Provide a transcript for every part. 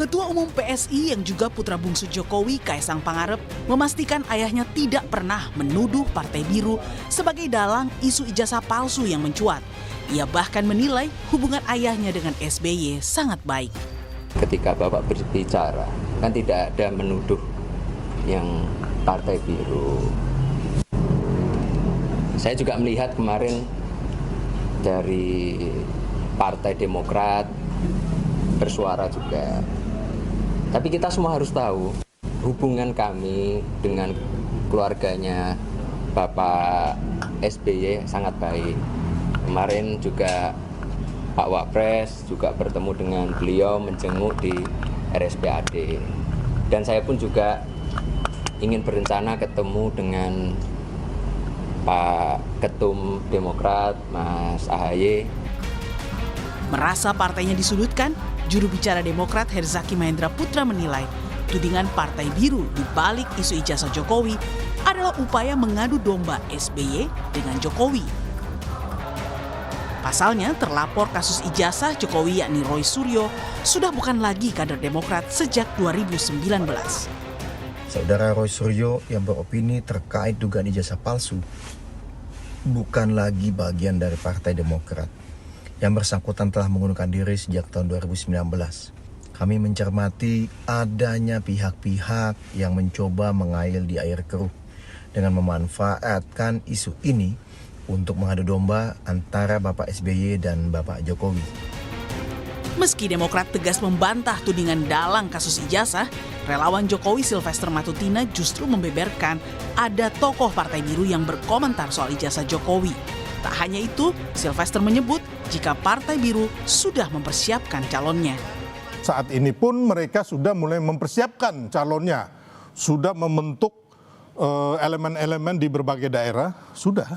Ketua Umum PSI yang juga putra bungsu Jokowi, Kaisang Pangarep, memastikan ayahnya tidak pernah menuduh Partai Biru sebagai dalang isu ijazah palsu yang mencuat. Ia bahkan menilai hubungan ayahnya dengan SBY sangat baik. Ketika Bapak berbicara, kan tidak ada menuduh yang Partai Biru. Saya juga melihat kemarin dari Partai Demokrat bersuara juga. Tapi kita semua harus tahu hubungan kami dengan keluarganya Bapak SBY sangat baik. Kemarin juga Pak Wapres juga bertemu dengan beliau, menjenguk di RSPAD. Dan saya pun juga ingin berencana ketemu dengan Pak Ketum Demokrat, Mas AHY. Merasa partainya disudutkan, juru bicara Demokrat Herzaki Mahendra Putra menilai tudingan Partai Biru di balik isu ijazah Jokowi adalah upaya mengadu domba SBY dengan Jokowi. Pasalnya, terlapor kasus ijazah Jokowi yakni Roy Suryo sudah bukan lagi kader Demokrat sejak 2019. Saudara Roy Suryo yang beropini terkait dugaan ijazah palsu bukan lagi bagian dari Partai Demokrat. Yang bersangkutan telah mengundurkan diri sejak tahun 2019. Kami mencermati adanya pihak-pihak yang mencoba mengail di air keruh dengan memanfaatkan isu ini untuk mengadu domba antara Bapak SBY dan Bapak Jokowi. Meski Demokrat tegas membantah tudingan dalang kasus ijazah, relawan Jokowi Sylvester Matutina justru membeberkan ada tokoh Partai Biru yang berkomentar soal ijazah Jokowi. Tak hanya itu, Sylvester menyebut jika Partai Biru sudah mempersiapkan calonnya. Saat ini pun mereka sudah mulai mempersiapkan calonnya, sudah membentuk elemen-elemen di berbagai daerah, sudah.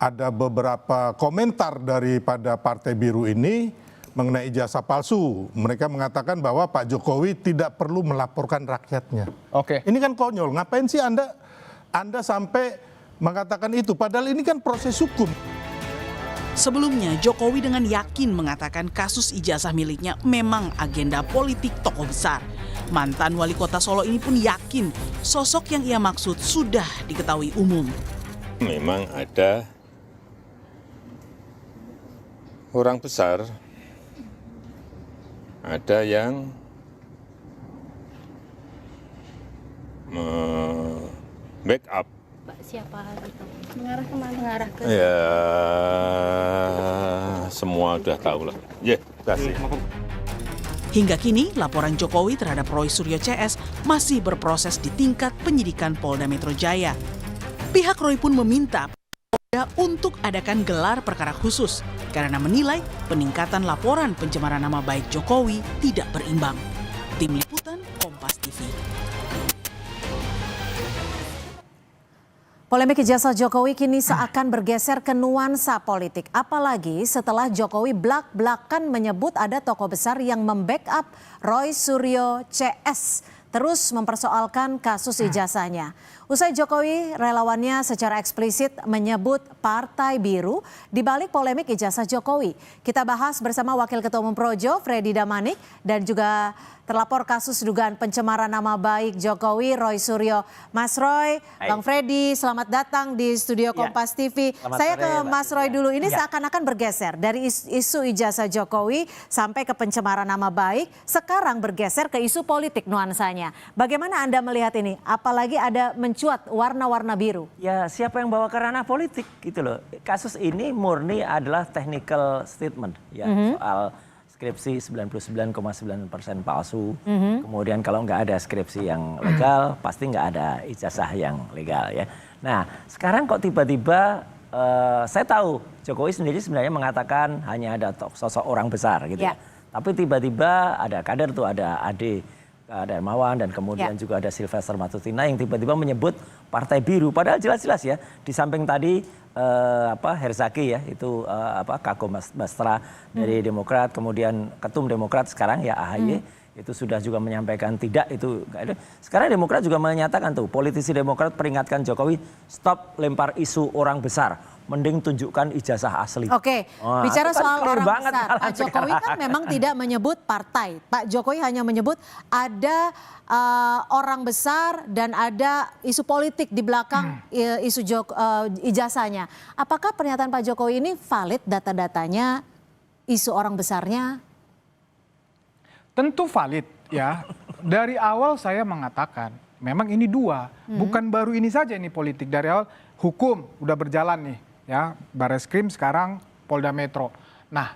Ada beberapa komentar daripada Partai Biru ini mengenai ijazah palsu. Mereka mengatakan bahwa Pak Jokowi tidak perlu melaporkan rakyatnya. Oke. Ini kan konyol, ngapain sih Anda sampai mengatakan itu? Padahal ini kan proses hukum. Sebelumnya, Jokowi dengan yakin mengatakan kasus ijazah miliknya memang agenda politik tokoh besar. Mantan wali kota Solo ini pun yakin sosok yang ia maksud sudah diketahui umum. Memang ada orang besar, ada yang backup. Siapa gitu? Mengarah kemana? Mengarah ke... Ya, semua udah tahu lah. Ya, kasih. Hingga kini, laporan Jokowi terhadap Roy Suryo CS masih berproses di tingkat penyidikan Polda Metro Jaya. Pihak Roy pun meminta Polda untuk adakan gelar perkara khusus karena menilai peningkatan laporan pencemaran nama baik Jokowi tidak berimbang. Tim Liputan Kompas TV. Polemik ijazah Jokowi kini seakan bergeser ke nuansa politik. Apalagi setelah Jokowi blak-blakan menyebut ada tokoh besar yang membackup Roy Suryo CS terus mempersoalkan kasus ijazahnya. Usai Jokowi, relawannya secara eksplisit menyebut Partai Biru di balik polemik ijazah Jokowi. Kita bahas bersama Wakil Ketua Umum Projo, Freddy Damanik, dan juga terlapor kasus dugaan pencemaran nama baik Jokowi, Roy Suryo. Mas Roy, Bang Freddy, selamat datang di studio Kompas TV. Saya ke Mas Roy dulu. Ini seakan-akan bergeser dari isu ijazah Jokowi sampai ke pencemaran nama baik. Sekarang bergeser ke isu politik nuansanya. Bagaimana Anda melihat ini? Apalagi ada mencuat warna-warna biru. Ya, siapa yang bawa ke ranah politik gitu loh. Kasus ini murni adalah technical statement ya, soal skripsi 99,9% palsu. Kemudian kalau nggak ada skripsi yang legal, pasti nggak ada ijazah yang legal ya. Nah, sekarang kok tiba-tiba saya tahu Jokowi sendiri sebenarnya mengatakan hanya ada sosok orang besar gitu ya. Tapi tiba-tiba ada kader tuh, ada Ade Darmawan dan kemudian juga ada Sylvester Matutina yang tiba-tiba menyebut Partai Biru. Padahal jelas-jelas ya, di samping tadi Herzaki ya, itu Kako Bastra dari Demokrat, kemudian Ketum Demokrat sekarang ya AHY, itu sudah juga menyampaikan tidak itu nggak ada. Sekarang Demokrat juga menyatakan tuh, politisi Demokrat peringatkan Jokowi stop lempar isu orang besar, mending tunjukkan ijazah asli. Oke, Wah, bicara itu kan soal clear orang banget besar, malah Pak Jokowi sekarang. kan memang tidak menyebut partai. Pak Jokowi hanya menyebut ada orang besar dan ada isu politik di belakang isu ijazahnya. Apakah pernyataan Pak Jokowi ini valid data-datanya, isu orang besarnya? Tentu valid ya. Dari awal saya mengatakan memang ini dua, bukan baru ini saja ini politik. Dari awal hukum udah berjalan nih ya, Barreskrim sekarang Polda Metro. Nah,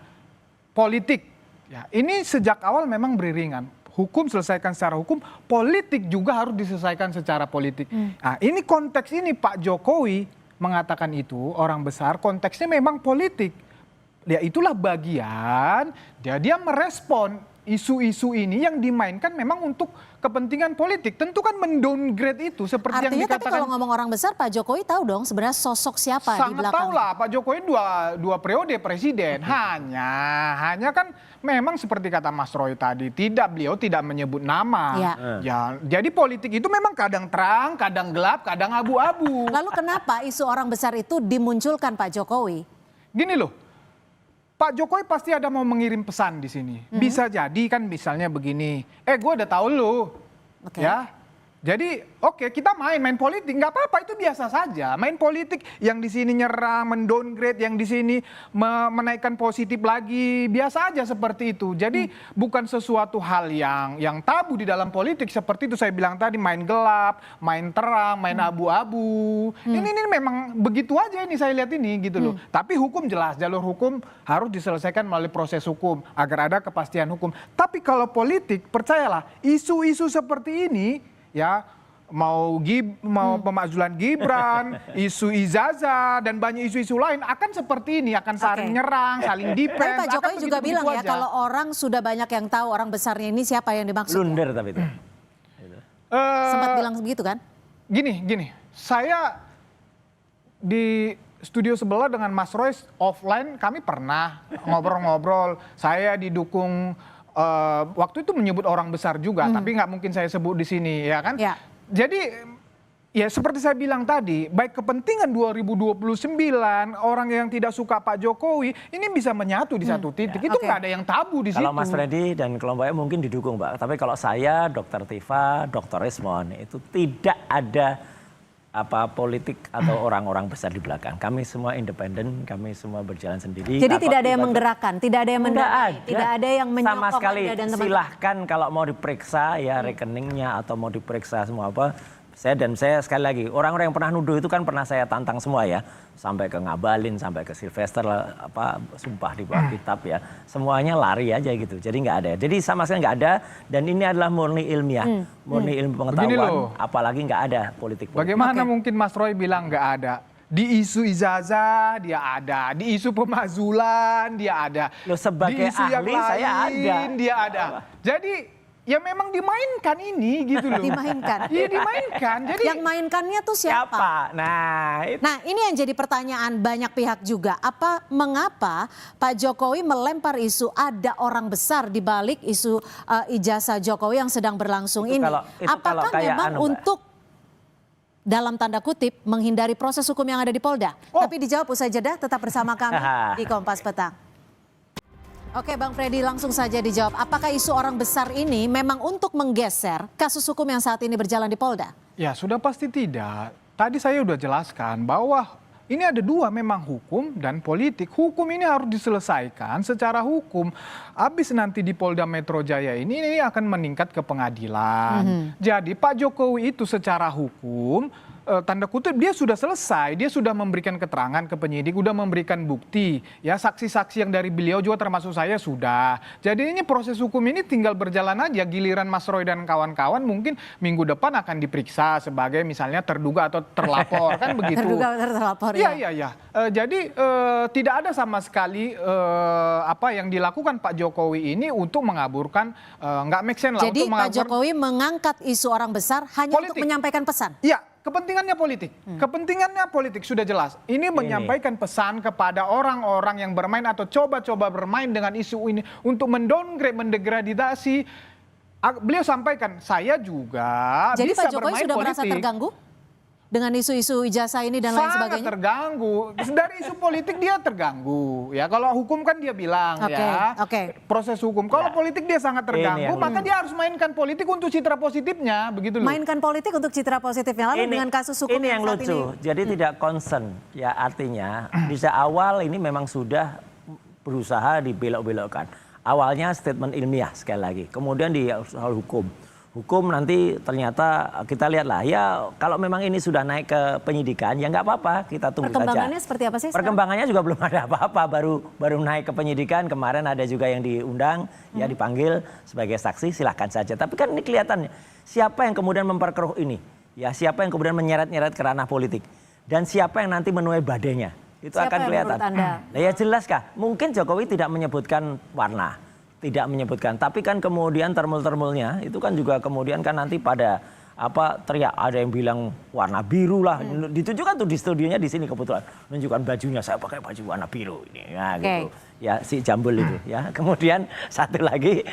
politik ya ini sejak awal memang beriringan. Hukum selesaikan secara hukum, politik juga harus diselesaikan secara politik. Nah, ini konteks ini Pak Jokowi mengatakan itu orang besar, konteksnya memang politik. Ya itulah bagian dia merespon isu-isu ini yang dimainkan memang untuk kepentingan politik. Tentu kan mendowngrade itu seperti Artinya yang dikatakan. tapi kalau ngomong orang besar, Pak Jokowi tahu dong sebenarnya sosok siapa di Sangat belakang. tahu lah, Pak Jokowi dua periode presiden. Hanya kan memang seperti kata Mas Roy tadi, beliau tidak menyebut nama. Ya, jadi politik itu memang kadang terang, kadang gelap, kadang abu-abu. Lalu kenapa isu orang besar itu dimunculkan Pak Jokowi? Gini loh, Pak Jokowi pasti ada mau mengirim pesan di sini. Bisa jadi kan misalnya begini, gue udah tahu lu, ya. Jadi oke, kita main politik, nggak apa-apa, itu biasa saja. Main politik yang di sini nyerang, mendowngrade, yang di sini menaikkan positif lagi, biasa aja seperti itu. Jadi bukan sesuatu hal yang tabu di dalam politik seperti itu saya bilang tadi, main gelap, main terang, main abu-abu. Ini memang begitu aja ini saya lihat ini gitu loh. Tapi hukum jelas, jalur hukum harus diselesaikan melalui proses hukum agar ada kepastian hukum. Tapi kalau politik, percayalah, isu-isu seperti ini ya mau pemakzulan Gibran, isu ijazah dan banyak isu-isu lain akan seperti ini, akan saling nyerang, saling defense. Tapi Pak Jokowi juga bilang ya kalau orang sudah banyak yang tahu orang besarnya ini siapa yang dimaksud. Blunder tapi itu. Sempat bilang begitu kan? Gini, saya di studio sebelah dengan Mas Roy offline kami pernah ngobrol-ngobrol. Saya didukung waktu itu menyebut orang besar juga, tapi nggak mungkin saya sebut di sini, ya kan? Ya. Jadi ya seperti saya bilang tadi, baik kepentingan 2029 orang yang tidak suka Pak Jokowi ini bisa menyatu di satu titik. Itu nggak ada yang tabu di situ. Kalau Mas Freddy dan kelompoknya mungkin didukung, Pak. Tapi kalau saya, Dr. Tifa, Dr. Rismon itu tidak ada politik atau orang-orang besar di belakang. Kami semua independen, kami semua berjalan sendiri. Jadi tidak ada yang menggerakkan, tidak ada yang mendanai, tidak ada yang menyokong sama sekali. Anda dan teman-teman. Silahkan kalau mau diperiksa ya rekeningnya atau mau diperiksa semua apa. Saya sekali lagi, orang-orang yang pernah nuduh itu kan pernah saya tantang semua ya. Sampai ke Ngabalin, sampai ke Sylvester, sumpah di bawah kitab ya. Semuanya lari aja gitu, jadi nggak ada. Jadi sama sekali nggak ada, dan ini adalah murni ilmiah. Murni ilmu pengetahuan, apalagi nggak ada politik. Bagaimana mungkin Mas Roy bilang nggak ada? Di isu ijazah dia ada, di isu pemakzulan dia ada. Loh, sebagai di isu ahli yang lain, saya ada. Dia ada. Jadi ya memang dimainkan ini gitu loh. Dimainkan. Iya dimainkan. Jadi yang mainkannya tuh siapa? Nah, ini yang jadi pertanyaan banyak pihak juga. Mengapa Pak Jokowi melempar isu ada orang besar di balik isu ijazah Jokowi yang sedang berlangsung ini? Apakah memang untuk dalam tanda kutip menghindari proses hukum yang ada di Polda? Tapi dijawab usai jeda, tetap bersama kami di Kompas Petang. Oke Bang Freddy, langsung saja dijawab. Apakah isu orang besar ini memang untuk menggeser kasus hukum yang saat ini berjalan di Polda? Ya sudah pasti tidak. Tadi saya sudah jelaskan bahwa ini ada dua, memang hukum dan politik. Hukum ini harus diselesaikan secara hukum. Habis nanti di Polda Metro Jaya ini akan meningkat ke pengadilan. Jadi Pak Jokowi itu secara hukum, tanda kutip dia sudah selesai, dia sudah memberikan keterangan ke penyidik, sudah memberikan bukti, ya saksi-saksi yang dari beliau juga termasuk saya sudah. Jadi ini proses hukum ini tinggal berjalan aja. Giliran Mas Roy dan kawan-kawan mungkin minggu depan akan diperiksa sebagai misalnya terduga atau terlapor kan begitu. Terduga atau terlapor ya. Iya. Jadi tidak ada sama sekali apa yang dilakukan Pak Jokowi ini untuk mengaburkan, nggak make sense lah. Jadi Pak Jokowi mengangkat isu orang besar hanya untuk menyampaikan pesan. Iya. Kepentingannya politik, kepentingannya politik sudah jelas. Ini menyampaikan pesan kepada orang-orang yang bermain atau coba-coba bermain dengan isu ini untuk mendowngrade, mendegradasi beliau sampaikan, saya juga Jadi bisa Pak Jokowi bermain sudah merasa politik. terganggu dengan isu-isu ijazah ini dan lain Sangat sebagainya? terganggu. Dari isu politik dia terganggu. Ya kalau hukum kan dia bilang Oke. proses hukum. Kalau politik dia sangat terganggu, yang maka dia harus mainkan politik untuk citra positifnya, begitu loh. Mainkan politik untuk citra positifnya. Lalu dengan kasus hukum ini yang saat lucu. ini. Jadi tidak concern. Ya artinya di awal ini memang sudah berusaha dibelok-belokkan. Awalnya statement ilmiah sekali lagi. Kemudian di soal hukum. Hukum nanti ternyata kita lihatlah ya kalau memang ini sudah naik ke penyidikan ya nggak apa-apa, kita tunggu saja. Perkembangannya seperti apa sih? Perkembangannya juga belum ada apa-apa, baru naik ke penyidikan. Kemarin ada juga yang diundang, ya dipanggil sebagai saksi, silahkan saja. Tapi kan ini kelihatannya siapa yang kemudian memperkeruh ini, ya siapa yang kemudian menyeret-nyeret ke ranah politik dan siapa yang nanti menuai badainya itu Siapa akan yang kelihatan. menurut Anda? Nah, ya jelas kah? Mungkin Jokowi tidak menyebutkan warna. Tidak menyebutkan, tapi kan kemudian termul-termulnya itu kan juga kemudian kan nanti pada teriak, ada yang bilang warna biru lah, ditunjukkan tuh di studionya di sini kebetulan menunjukkan bajunya, saya pakai baju warna biru ini, ya gitu, ya si Jambul itu, ya kemudian satu lagi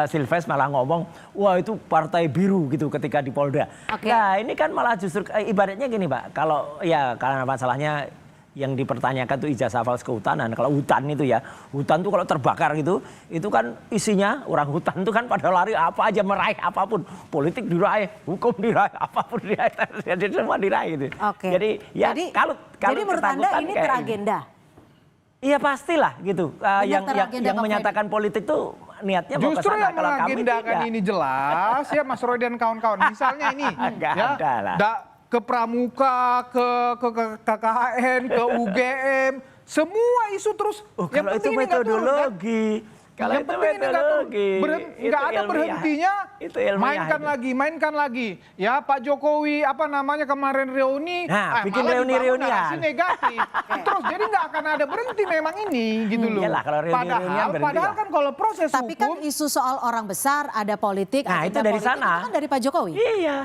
Silves malah ngomong, wah itu partai biru gitu ketika di Polda. Nah ini kan malah justru ibaratnya gini Pak, kalau ya karena masalahnya yang dipertanyakan tuh ijazah hafal kehutanan. Kalau hutan itu ya, hutan tuh kalau terbakar gitu, itu kan isinya orang hutan tuh kan pada lari apa aja meraih apapun, politik diraih, hukum diraih, apapun diraih, jadi semua diraih gitu. Jadi ya kalau jadi menurut Anda ini teragenda? Iya pastilah gitu. Yang menyatakan politik tuh niatnya mau ke Justru sana. yang Kalau kami mengagendakan tidak. ini jelas ya Mas Roy dan kawan-kawan. Misalnya ini Nggak ya ada lah. ke Pramuka, ke KKN, ke UGM, semua isu terus. Yang Kalau itu penting ini nggak turun, kan? metodologi. Kalau Yang itu penting ini metodologi. nggak ada ilmiah. berhentinya. Itu ilmiah. Mainkan lagi. Ya Pak Jokowi kemarin reuni. Nah, bikin malah dibangun reuni-reunian. narasi negatif. Terus jadi nggak akan ada berhenti memang ini gitu loh. Iyalah, kalau reuni-reunian berhenti Padahal lah. kan kalau proses Tapi kan hukum. isu soal orang besar, ada politik, Nah, agenda itu dari politik, sana. itu kan dari Pak Jokowi.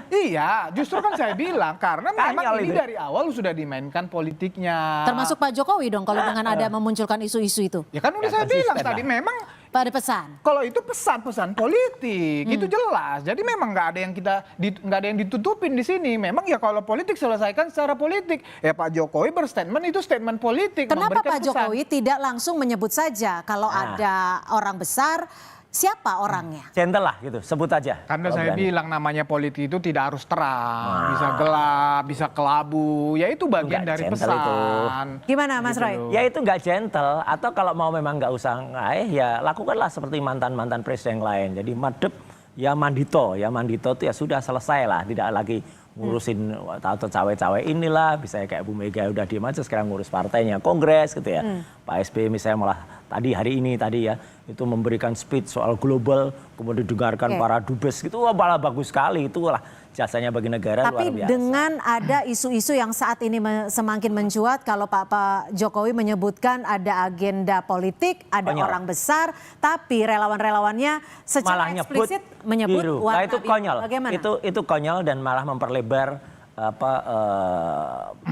Iya, justru kan saya bilang karena memang Kanyol ini itu. dari awal sudah dimainkan politiknya. Termasuk Pak Jokowi dong kalau dengan ada memunculkan isu-isu itu. Ya kan udah Ya, saya bilang konsisten tadi lah. memang Pada pesan. kalau itu pesan-pesan politik itu jelas. Jadi memang nggak ada yang nggak ada yang ditutupin di sini. Memang ya kalau politik selesaikan secara politik. Ya Pak Jokowi berstatement itu statement politik. Kenapa memberikan Pak pesan. Jokowi tidak langsung menyebut saja kalau ada orang besar, siapa orangnya? Gentle lah gitu, sebut aja. Karena kalau saya berani. bilang namanya politik itu tidak harus terang, bisa gelap, bisa kelabu. Ya itu bagian Enggak dari gentle pesan. itu. Gimana Mas Gitu Roy? loh. Ya itu nggak gentle, atau kalau mau memang nggak usah ya lakukanlah seperti mantan-mantan presiden yang lain. Jadi madep ya mandito itu ya sudah selesai lah, tidak lagi ngurusin atau cawe-cawe inilah, bisa kayak Bu Mega udah diem aja sekarang ngurus partainya, kongres gitu ya. Pak SBY misalnya malah hari ini ya itu memberikan speech soal global, kemudian didengarkan para dubes gitu, wah malah bagus sekali, itulah jasanya bagi negara Tapi luar biasa. dengan ada isu-isu yang saat ini semakin mencuat, kalau Pak Jokowi menyebutkan ada agenda politik, ada Konyol. orang besar, tapi relawan-relawannya secara Malah nyebut eksplisit menyebut biru. warna Nah, itu biru. konyol. Bagaimana? Itu konyol dan malah memperlebar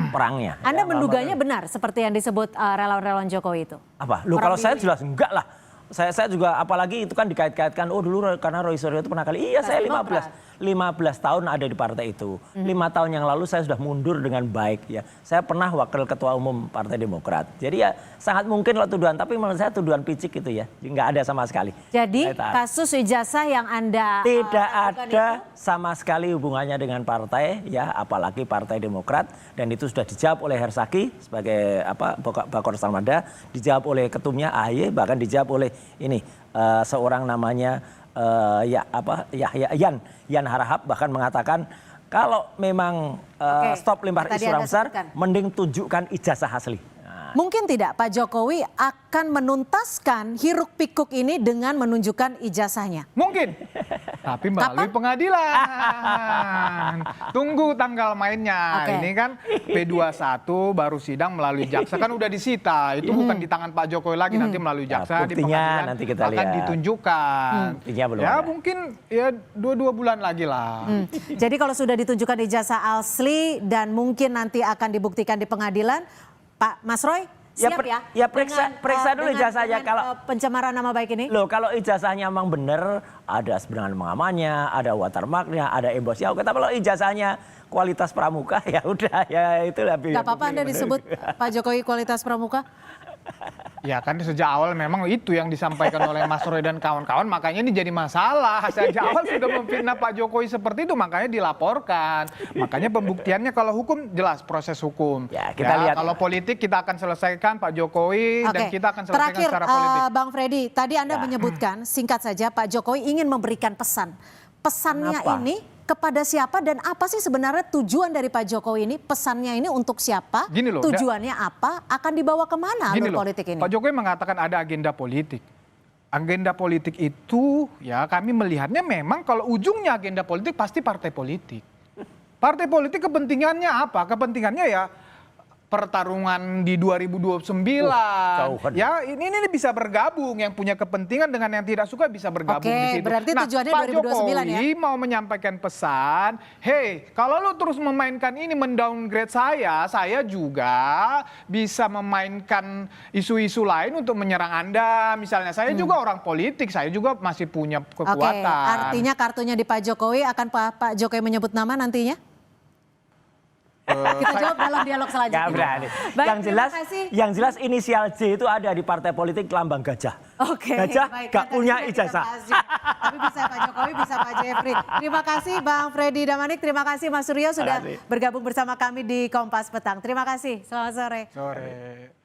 perangnya. Anda Ya, menduganya benar seperti yang disebut relawan-relawan Jokowi itu? apa? Loh, Orang kalau saya biru. jelas enggak lah. Saya juga apalagi itu kan dikait-kaitkan, oh dulu karena Roy Suryo itu pernah kali. Iya, saya 15 tahun ada di partai itu. 5 tahun yang lalu saya sudah mundur dengan baik ya. Saya pernah wakil ketua umum Partai Demokrat. Jadi ya sangat mungkin lah tuduhan, tapi menurut saya tuduhan picik itu ya. Enggak ada sama sekali. Jadi Saya taat. kasus ijazah yang Anda Tidak lakukan ada itu, sama sekali hubungannya dengan partai ya, apalagi Partai Demokrat, dan itu sudah dijawab oleh Hersaki sebagai Bakor Samada, dijawab oleh ketumnya AHY, bahkan dijawab oleh ini seorang namanya Yan Harahap bahkan mengatakan kalau memang stop lempar tadi isu orang Anda besar, sebutkan. mending tunjukkan ijazah asli. mungkin tidak Pak Jokowi akan menuntaskan hiruk pikuk ini dengan menunjukkan ijazahnya? Mungkin, tapi melalui pengadilan. Tunggu tanggal mainnya. Oke. Ini kan P21 baru sidang melalui jaksa, kan udah disita. Itu bukan di tangan Pak Jokowi lagi, nanti melalui jaksa di buktinya pengadilan nanti kita akan lihat. ditunjukkan. Buktinya belum Ya ada. mungkin ya 2 bulan lagi lah. Jadi kalau sudah ditunjukkan ijazah asli dan mungkin nanti akan dibuktikan di pengadilan, Pak Mas Roy, Siap Ya periksa dulu ijazahnya. Kalau pencemaran nama baik ini. loh, kalau ijazahnya memang benar, ada sebenarnya pengamannya, ada watermarknya, ada embosnya. Oke, tapi kalau ijazahnya kualitas pramuka ya udah ya itu lebih. Gak apa-apa Anda disebut Pak Jokowi kualitas pramuka? Ya kan sejak awal memang itu yang disampaikan oleh Mas Roy dan kawan-kawan, makanya ini jadi masalah. Sejak awal sudah memfitnah Pak Jokowi seperti itu, makanya dilaporkan. Makanya pembuktiannya kalau hukum jelas proses hukum. Ya, kita lihat. Kalau politik kita akan selesaikan Pak Jokowi dan kita akan selesaikan Terakhir, secara politik. Bang Freddy, tadi Anda menyebutkan singkat saja Pak Jokowi ingin memberikan pesan. Pesannya Kenapa? ini kepada siapa dan apa sih sebenarnya tujuan dari Pak Jokowi ini? Pesannya ini untuk siapa? Gini loh, tujuannya apa? Akan dibawa kemana Gini alur loh, politik ini? Pak Jokowi mengatakan ada agenda politik. Agenda politik itu ya kami melihatnya memang kalau ujungnya agenda politik pasti partai politik. Partai politik kepentingannya apa? Kepentingannya ya pertarungan di 2029. jauhan. Ya ini bisa bergabung, yang punya kepentingan dengan yang tidak suka bisa bergabung Oke, di situ. berarti tujuannya Pak 2029 Jokowi ya? mau menyampaikan pesan, hey, kalau lu terus memainkan ini mendowngrade saya juga bisa memainkan isu-isu lain untuk menyerang Anda. Misalnya saya juga orang politik, saya juga masih punya Oke, kekuatan. artinya kartunya di Pak Jokowi akan Pak Jokowi menyebut nama nantinya? Kita jawab dalam dialog selanjutnya. Nggak berani. Baik, yang jelas inisial J itu ada di partai politik lambang gajah. Oke, Gajah baik, gak kan punya tadi sudah kita ijazah. bahas juga. Tapi bisa Pak Jokowi, bisa Pak Jeffrey. Terima kasih Bang Freddy Damanik, terima kasih Mas Suryo sudah bergabung bersama kami di Kompas Petang. Terima kasih, selamat sore. Sore.